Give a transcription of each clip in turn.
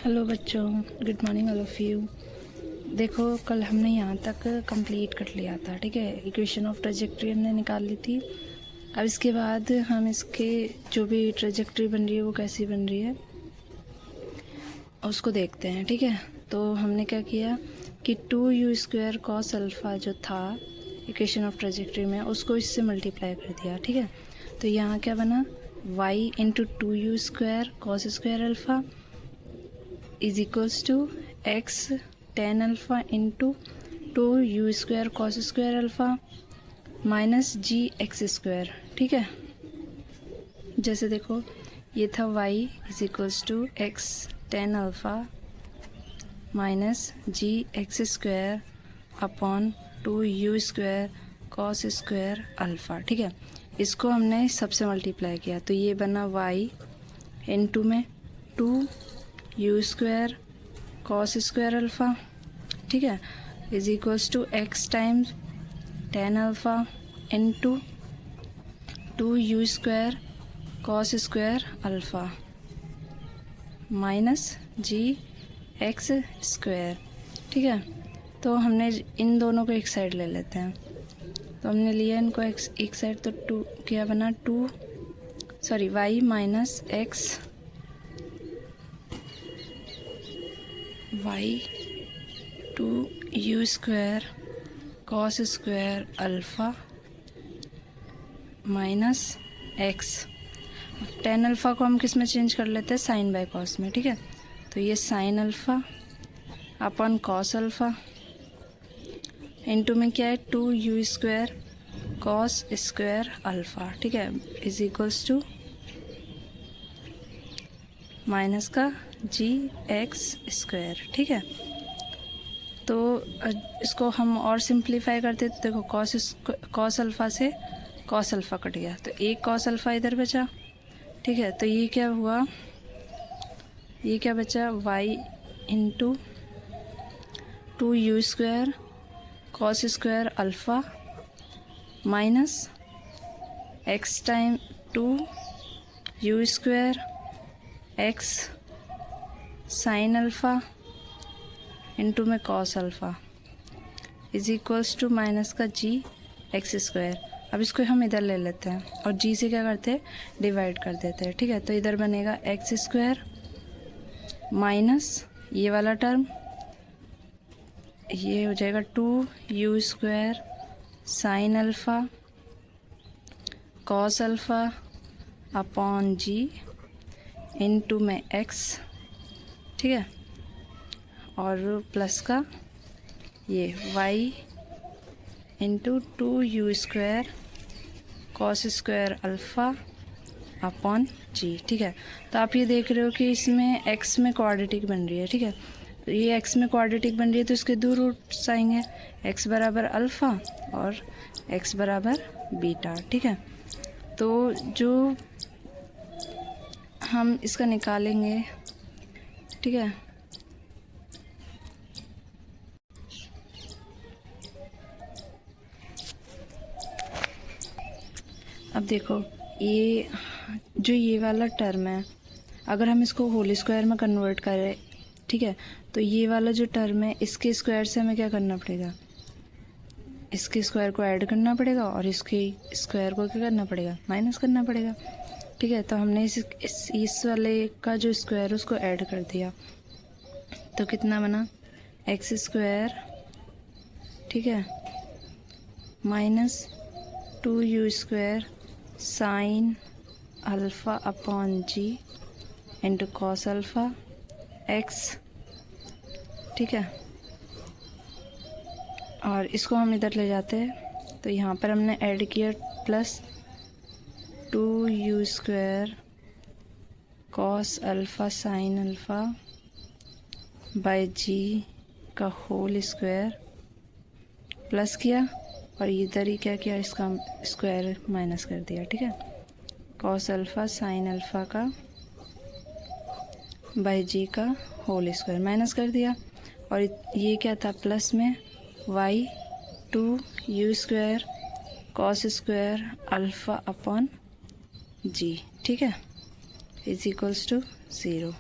Hello बच्चों, good morning all of you. देखो, कल हमने यहाँ तक कंप्लीट कर लिया था, ठीक है। इक्वेशन ऑफ ट्रेजेक्ट्री हमने निकाल ली थी। अब इसके बाद हम इसके जो भी ट्रेजेक्ट्री बन रही है वो कैसी बन रही है उसको देखते हैं, ठीक है। तो हमने क्या किया कि 2u² cos अल्फ़ा जो था इक्वेशन ऑफ ट्रेजेक्ट्री में, उसको इससे मल्टीप्लाई कर दिया, ठीक है। तो यहाँ क्या बना, y into 2u² cos² alpha is equals to x tan alpha into 2u² cos² alpha minus g x square, ठीक है। जैसे देखो, ये था y is equals to x tan alpha minus g x square upon 2u² cos² alpha, ठीक है। इसको हमने सबसे मल्टीप्लाई किया तो ये बना y इंटू में 2u² cos² अल्फ़ा, ठीक है, is equals to x times tan alpha into 2u² cos² alpha minus g x square, ठीक है। तो हमने इन दोनों को एक साइड ले लेते हैं। तो हमने लिया इनको एक साइड, तो टू क्या बना, y minus x y 2u² cos² alpha minus x. Tan alpha को हम किस में चेंज कर लेते हैं, साइन बाय कॉस में, ठीक है। तो ये साइन अल्फ़ा अपन कॉस अल्फ़ा इंटू में क्या है 2u² cos² अल्फ़ा, ठीक है, इज इक्वल्स टू माइनस का जी एक्स स्क्वायर, ठीक है। तो इसको हम और सिंप्लीफाई करते तो देखो, कॉस अल्फ़ा से कॉस अल्फ़ा कट गया तो एक कॉस अल्फ़ा इधर बचा, ठीक है। तो ये क्या हुआ, ये क्या बचा, y into 2u² cos² alpha minus x times 2u² x sine alpha into में cos alpha is equals to minus का जी एक्स स्क्वायर। अब इसको हम इधर ले लेते हैं और जी से क्या करते हैं, डिवाइड कर देते हैं, ठीक है। तो इधर बनेगा एक्स स्क्वायर माइनस ये वाला टर्म, ये हो जाएगा 2u² sine alpha cos alpha upon g into में एक्स, ठीक है, और प्लस का ये y into 2u² cos² alpha upon g, ठीक है। तो आप ये देख रहे हो कि इसमें x में क्वाड्रेटिक बन रही है, ठीक है। ये x में क्वाड्रेटिक बन रही है तो इसके दो रूट्स आएंगे, x बराबर अल्फ़ा और x बराबर बीटा, ठीक है। तो जो हम इसका निकालेंगे, ठीक है, अब देखो ये जो ये वाला टर्म है, अगर हम इसको होल स्क्वायर में कन्वर्ट करें, ठीक है, तो ये वाला जो टर्म है इसके स्क्वायर से हमें क्या करना पड़ेगा, इसके स्क्वायर को ऐड करना पड़ेगा और इसके स्क्वायर को क्या करना पड़ेगा, माइनस करना पड़ेगा, ठीक है। तो हमने इस वाले का जो स्क्वायर उसको ऐड कर दिया तो कितना बना, एक्स स्क्वायर, ठीक है, minus 2u² sine alpha upon g into cos alpha x, ठीक है। और इसको हम इधर ले जाते हैं तो यहाँ पर हमने ऐड किया plus 2u² cos alpha sine alpha by g का होल स्क्वायर प्लस किया और इधर ही क्या किया, इसका स्क्वायर माइनस कर दिया, ठीक है। कॉस अल्फ़ा साइन अल्फ़ा का बाय जी का होल स्क्वायर माइनस कर दिया और ये क्या था, प्लस में y 2u² cos² alpha upon g, ठीक है, इज इक्वल्स टू 0।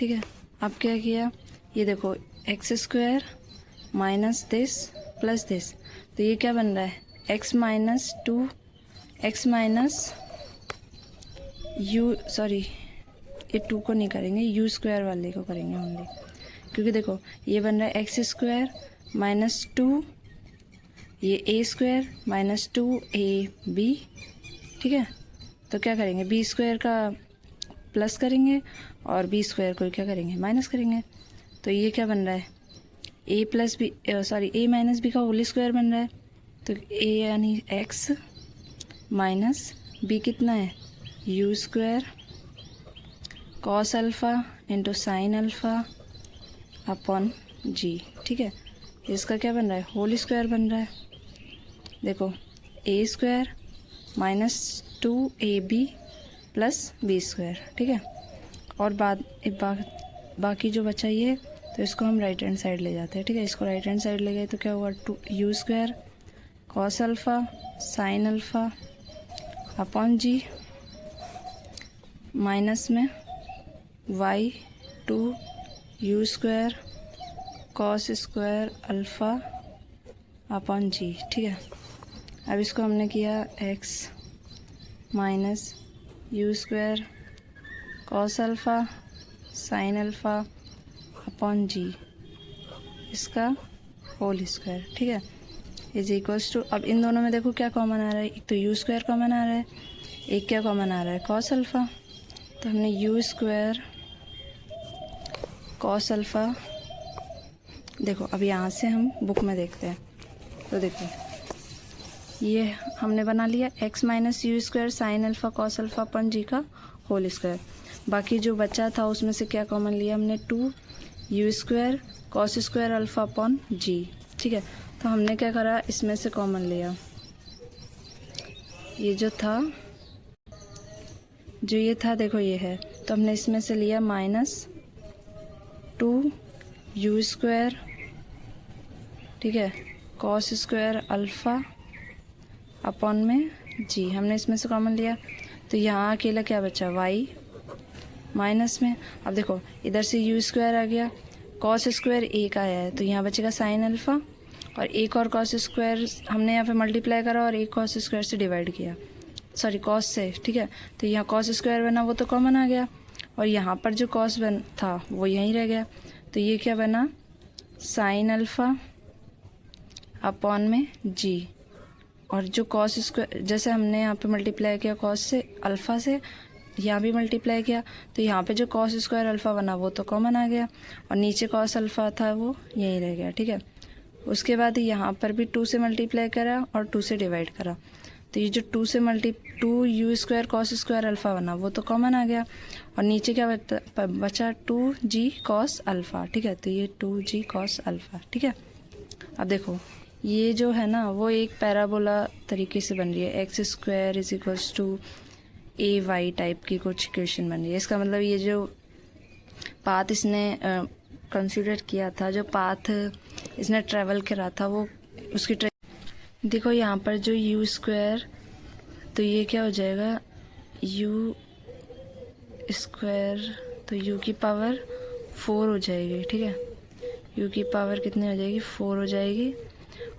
ठीक है। अब क्या किया, ये देखो x square minus this plus this, तो ये क्या बन रहा है, x minus two x minus you, sorry ये टू को नहीं करेंगे, यू स्क्वायर वाले को करेंगे ओनली, क्योंकि देखो ये बन रहा है एक्स स्क्वायर माइनस टू, ये A square minus two A B, ठीक है। तो क्या करेंगे, बी स्क्वायर का प्लस करेंगे और बी स्क्वायर को क्या करेंगे, माइनस करेंगे। तो ये क्या बन रहा है, ए प्लस बी, सॉरी ए माइनस बी का होल स्क्वायर बन रहा है। तो ए यानी एक्स माइनस बी कितना है, u square cos alpha into sine alpha upon g, ठीक है। इसका क्या बन रहा है, होल स्क्वायर बन रहा है। देखो A square minus two A B plus B square, ठीक है। और बाकी जो बचा ये, तो इसको हम राइट हैंड साइड ले जाते हैं, ठीक है। इसको राइट हैंड साइड ले गए तो क्या हुआ, two u square cos alpha sine alpha upon g, minus में y two u square cos square alpha upon g, ठीक है। अब इसको हमने किया x minus u square cos alpha sine alpha upon g, इसका होल स्क्वायर, ठीक है, इज इक्वल्स टू, अब इन दोनों में देखो क्या कॉमन आ रहा है, एक तो यू स्क्वायर कॉमन आ रहा है, एक क्या कॉमन आ रहा है, कॉस अल्फ़ा। तो हमने यू स्क्वायर कॉस अल्फ़ा, देखो अब यहाँ से हम बुक में देखते हैं, तो देखो ये हमने बना लिया x minus u square sine alpha cos alpha upon g का होल स्क्वायर। बाकी जो बचा था उसमें से क्या कॉमन लिया हमने, two u square cos square alpha upon g, ठीक है। तो हमने क्या करा, इसमें से कॉमन लिया, ये जो ये था देखो ये है, तो हमने इसमें से लिया माइनस टू यू स्क्वायर, ठीक है, कॉस स्क्वायर अल्फ़ा अपॉन में जी, हमने इसमें से कॉमन लिया। तो यहाँ अकेला क्या बचा, वाई माइनस में, अब देखो इधर से यू स्क्वायर आ गया, कॉस स्क्वायर एक आया है, तो यहाँ बचेगा साइन अल्फ़ा, और एक और कॉस स्क्वायर हमने यहाँ पे मल्टीप्लाई करा और एक कॉस स्क्वायर से डिवाइड किया, सॉरी कॉस से, ठीक है। तो यहाँ कॉस स्क्वायर बना वो तो कॉमन आ गया, और यहाँ पर जो कॉस बन था वो यहीं रह गया। तो ये क्या बना, साइन अल्फ़ा अपॉन में जी, और जो कॉस स्क्वायर जैसे हमने यहाँ पे मल्टीप्लाई किया कॉस से अल्फ़ा से, यहाँ भी मल्टीप्लाई किया, तो यहाँ पे जो कॉस स्क्वायर अल्फ़ा बना वो तो कॉमन आ गया, और नीचे कॉस अल्फ़ा था वो यहीं रह गया, ठीक है। उसके बाद यहाँ पर भी टू से मल्टीप्लाई करा और टू से डिवाइड करा, तो ये जो two u square cos square alpha बना वो तो कॉमन आ गया, और नीचे क्या बचा, टू जी कॉस अल्फ़ा, ठीक है। तो ये टू जी कॉस अल्फ़ा, ठीक है। अब देखो ये जो है ना वो एक पैराबोला तरीके से बन रही है, x square is equals to a y type की कुछ इक्वेशन बन रही है। इसका मतलब ये जो पाथ इसने कंसीडर किया था, जो पाथ इसने ट्रेवल करा था वो उसकी देखो यहाँ पर जो यू स्क्वायर, तो ये क्या हो जाएगा, यू स्क्वायर, तो यू की पावर 4 हो जाएगी, ठीक है। यू की पावर कितनी हो जाएगी, 4 हो जाएगी,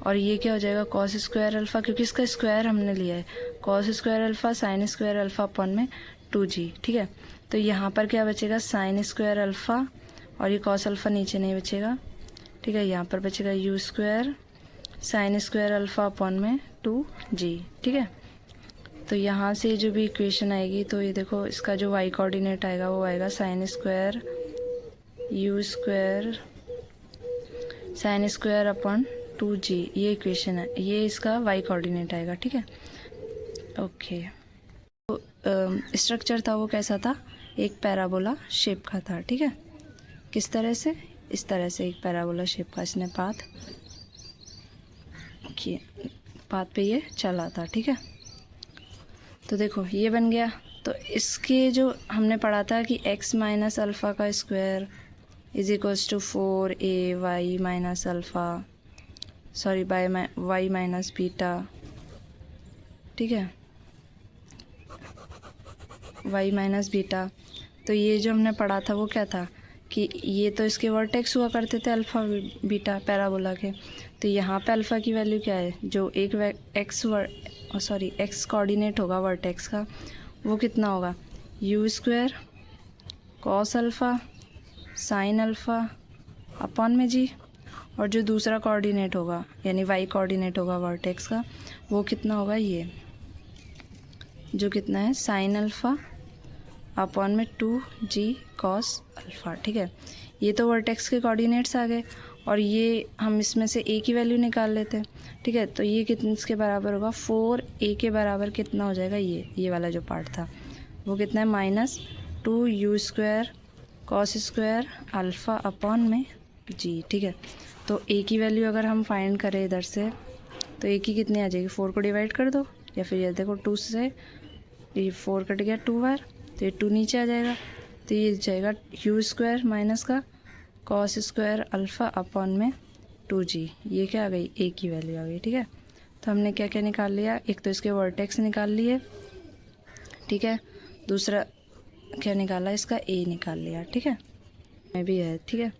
और ये क्या हो जाएगा, कॉस स्क्वायर अल्फ़ा, क्योंकि इसका स्क्वायर हमने लिया है, cos square alpha sine square alpha upon में 2g, ठीक है। तो यहाँ पर क्या बचेगा, साइन स्क्वायर अल्फ़ा, और ये कॉस अल्फ़ा नीचे नहीं बचेगा, ठीक है। यहाँ पर बचेगा you square sine square alpha upon में 2g, ठीक है। तो यहाँ से जो भी इक्वेशन आएगी, तो ये देखो इसका जो y कोऑर्डिनेट आएगा वो आएगा sine square you square sine square upon 2g, ये इक्वेशन है, ये इसका y कोऑर्डिनेट आएगा, ठीक है। ओके, तो स्ट्रक्चर था वो कैसा था, एक पैराबोला शेप का था, ठीक है। किस तरह से, इस तरह से एक पैराबोला शेप का इसने पाथ पे ये चला था, ठीक है। तो देखो ये बन गया। तो इसके जो हमने पढ़ा था कि x माइनस अल्फ़ा का square is equals to 4ay minus alpha, sorry y minus beta, ठीक है, y माइनस बीटा। तो ये जो हमने पढ़ा था वो क्या था, कि ये तो इसके वर्टेक्स हुआ करते थे अल्फ़ा बीटा पैराबोला के, तो यहाँ पे अल्फ़ा की वैल्यू क्या है, जो एक एक्स कोऑर्डिनेट होगा वर्टेक्स का वो कितना होगा, you square cos alpha sine alpha upon में जी, और जो दूसरा कोऑर्डिनेट होगा यानी वाई कोऑर्डिनेट होगा वर्टेक्स का वो कितना होगा, ये जो कितना है साइन अल्फ़ा अपॉन में 2g कॉस अल्फ़ा। ठीक है, ये तो वर्टेक्स के कोऑर्डिनेट्स आ गए और ये हम इसमें से a की वैल्यू निकाल लेते हैं। ठीक है, तो ये कितने इसके बराबर होगा, 4a के बराबर कितना हो जाएगा, ये वाला जो पार्ट था वो कितना है -2u square cos square alpha upon में g। ठीक है, तो a की वैल्यू अगर हम फाइंड करें इधर से तो a की कितनी आ जाएगी, 4 को डिवाइड कर दो, या फिर ये देखो 2 से ये 4 कट गया 2 बार, तो ये 2 नीचे आ जाएगा, तो ये जाएगा यू स्क्वायर माइनस का कॉस स्क्वायर अल्फ़ा अपॉन में 2g, ये क्या आ गई, a की वैल्यू आ गई। ठीक है, तो हमने क्या क्या निकाल लिया, एक तो इसके वर्टेक्स निकाल लिए, ठीक है, दूसरा क्या निकाला, इसका a निकाल लिया। ठीक है, में भी है। ठीक है,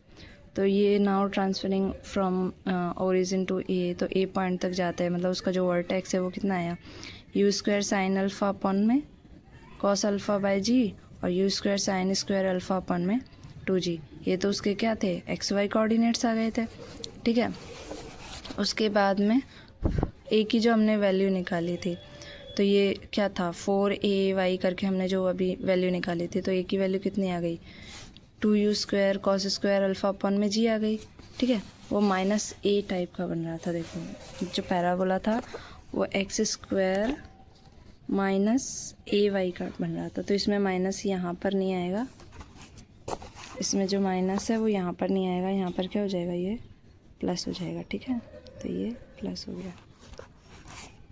तो ये now transferring from origin to a, तो a पॉइंट तक जाता है, मतलब उसका जो वर्टेक्स है वो कितना आया, u square sine alpha upon में कॉस अल्फ़ा बाय जी, और you square sine square alpha upon में 2g, ये तो उसके क्या थे, एक्स वाई कोऑर्डिनेट्स आ गए थे। ठीक है, उसके बाद में a की जो हमने वैल्यू निकाली थी तो ये क्या था, 4ay करके हमने जो अभी वैल्यू निकाली थी, तो a की वैल्यू कितनी आ गई, 2u square cos square alpha upon में g आ गई। ठीक है, वो -a टाइप का बन रहा था, देखो जो पैराबोला था वो एक्स स्क्वायर -ay का बन रहा था, तो इसमें माइनस यहाँ पर नहीं आएगा, इसमें जो माइनस है वो यहाँ पर नहीं आएगा, यहाँ पर क्या हो जाएगा, ये प्लस हो जाएगा। ठीक है, तो ये प्लस हो गया।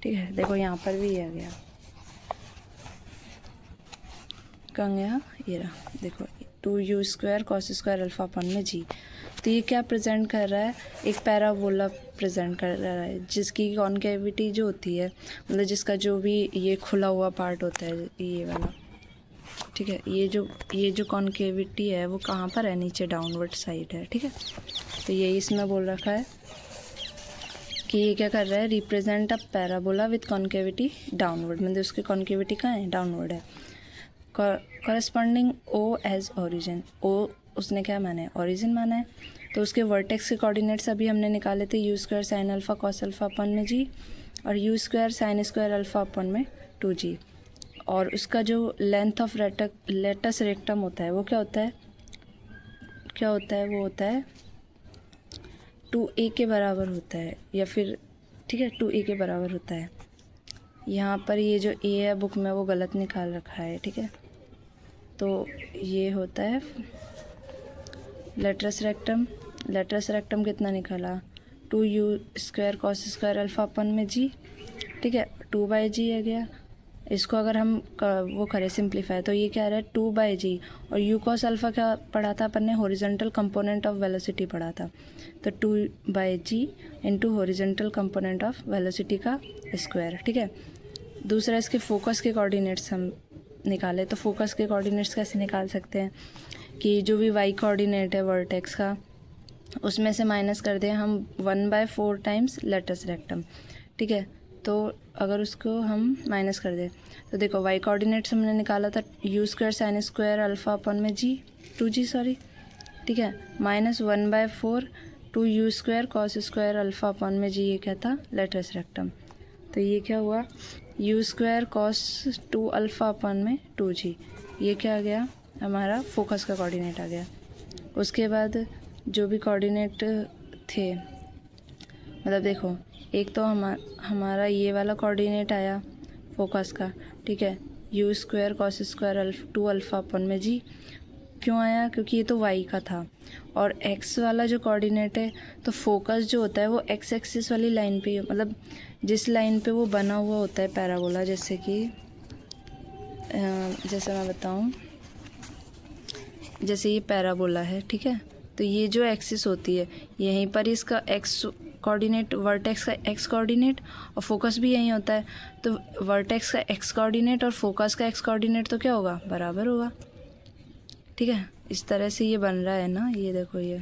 ठीक है, देखो यहाँ पर भी ये आ गया, कहाँ गया, ये रहा, देखो 2u square cos square alpha upon में g, तो ये क्या प्रेजेंट कर रहा है, एक पैराबोला प्रेजेंट कर रहा है जिसकी कॉन्केविटी जो होती है, मतलब जिसका जो भी ये खुला हुआ पार्ट होता है ये वाला। ठीक है, ये जो कॉन्केविटी है वो कहाँ पर है, नीचे डाउनवर्ड साइड है। ठीक है, तो यही इसमें बोल रखा है कि ये क्या कर रहा है, represent a parabola with concavity downward, मतलब उसकी कॉन्केविटी कहाँ है, डाउनवर्ड है। कॉरेस्पॉन्डिंग ओ एज ओरिजिन, ओ उसने क्या माना है, ओरिजिन माना है, तो उसके वर्टेक्स के कोऑर्डिनेट्स अभी हमने निकाले थे, you square sine alpha cos alpha upon में जी, और you square sine square alpha upon में 2g, और उसका जो लेंथ ऑफ लेटस रेक्टम होता है वो क्या होता है, वो होता है 2a के बराबर होता है, या फिर ठीक है 2a के बराबर होता है। यहाँ पर ये जो a है बुक में वो गलत निकाल रखा है। ठीक है, तो ये होता है लेटरस रेक्टम कितना निकाला, 2u square cos square alpha upon में g। ठीक है, 2/g आ गया, इसको अगर हम वो करें सिंप्लीफाई तो ये क्या आ रहा है, 2/g, और u कॉस अल्फ़ा क्या पढ़ा था अपन ने, हॉरिजॉन्टल कंपोनेंट ऑफ वेलोसिटी पढ़ा था, तो 2/g into horizontal component of velocity का स्क्वायर। ठीक है, दूसरा इसके फोकस के कोऑर्डिनेट्स हम निकाले, तो फोकस के कोऑर्डिनेट्स कैसे निकाल सकते हैं कि जो भी y कोऑर्डिनेट है वर्टेक्स का उसमें से माइनस कर दें हम 1/4 टाइम्स लेटस रेक्टम। ठीक है, तो अगर उसको हम माइनस कर दें तो देखो y कोऑर्डिनेट्स हमने निकाला था you square sine square alpha upon में जी 2g सॉरी। ठीक है, -1/4 2u square cos square alpha upon में जी, ये क्या था, लेटस रेक्टम, तो ये क्या हुआ, you square cos 2 alpha upon में 2g, ये क्या आ गया, हमारा फोकस का कोऑर्डिनेट आ गया। उसके बाद जो भी कोऑर्डिनेट थे, मतलब देखो एक तो हमारा ये वाला कोऑर्डिनेट आया फोकस का। ठीक है, u square cos square 2 alpha upon में जी, क्यों आया, क्योंकि ये तो y का था, और x वाला जो कोऑर्डिनेट है तो फोकस जो होता है वो x एक्सिस वाली लाइन पे, मतलब जिस लाइन पे वो बना हुआ होता है पैराबोला, जैसे कि जैसे मैं बताऊं, जैसे ये पैराबोला है। ठीक है, तो ये जो एक्सिस होती है यहीं पर इसका x कोऑर्डिनेट, वर्टेक्स का x कोऑर्डिनेट, और फोकस भी यहीं होता है, तो वर्टेक्स का x कोऑर्डिनेट और फोकस का x कोऑर्डिनेट तो क्या होगा, बराबर होगा। ठीक है, इस तरह से ये बन रहा है ना, ये देखो ये।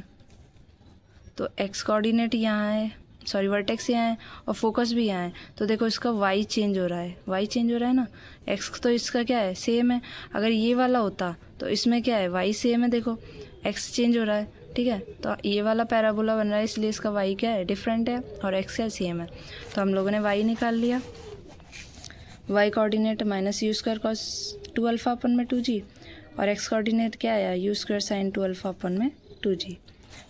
तो एक्स कोऑर्डिनेट यहाँ है, सॉरी वर्टेक्स यहाँ है और फोकस भी यहाँ है। तो देखो इसका वाई चेंज हो रहा है, वाई चेंज हो रहा है ना। एक्स तो इसका क्या है, सेम है। अगर ये वाला होता तो इसमें क्या है, वाई सेम है। देखो एक्स चेंज हो रहा है, ठीक है। तो ये वाला पैराबोला बन रहा है, इसलिए इसका वाई क्या है, डिफरेंट है, और एक्स क्या सेम है। तो हम लोगों ने वाई निकाल लिया। Y coordinate minus u square cos 2 alpha upon में 2g, और एक्स कोऑर्डिनेट क्या आया, u square sine 2 alpha upon में 2g।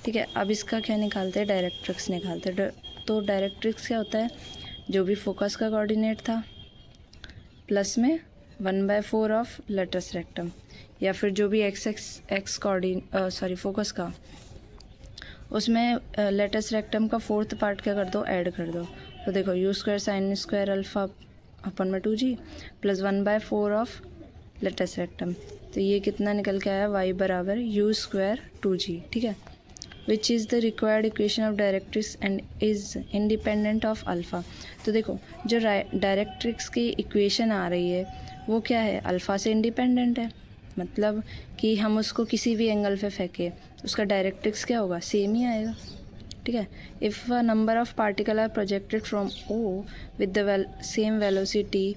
ठीक है, अब इसका क्या निकालते हैं, डायरेक्ट्रिक्स निकालते हैं। तो डायरेक्ट्रिक्स क्या होता है, जो भी फोकस का कोऑर्डिनेट था प्लस में 1/4 ऑफ लेटस रेक्टम, या फिर जो भी एक्स कोऑर्डिनेट सॉरी फोकस का, उसमें लेटस रेक्टम का 4th पार्ट क्या कर दो, ऐड कर दो। तो देखो u square sine square alpha upon में 2g plus 1/4 of latus rectum. तो ये कितना निकल के आया, वाई बराबर यू स्क्वायर 2g। ठीक है, which is the required equation of directrix and is independent of alpha. तो देखो जो डायरेक्ट्रिक्स की इक्वेशन आ रही है वो क्या है, अल्फ़ा से इंडिपेंडेंट है। मतलब कि हम उसको किसी भी एंगल पे फेंके उसका डायरेक्ट्रिक्स क्या होगा, सेम ही आएगा। ठीक है, if a number of particle are projected from O with the same velocity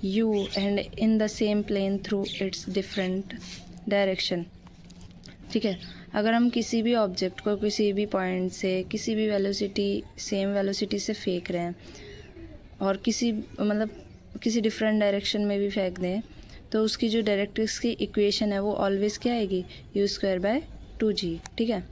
u and in the same plane through its different direction. ठीक है, अगर हम किसी भी ऑब्जेक्ट को किसी भी पॉइंट से किसी भी वेलोसिटी, सेम वेलोसिटी से फेंक रहे हैं और किसी डिफरेंट डायरेक्शन में भी फेंक दें, तो उसकी जो डायरेक्ट्रिक्स की इक्वेशन है वो ऑलवेज क्या आएगी, u² बाय 2g। ठीक है,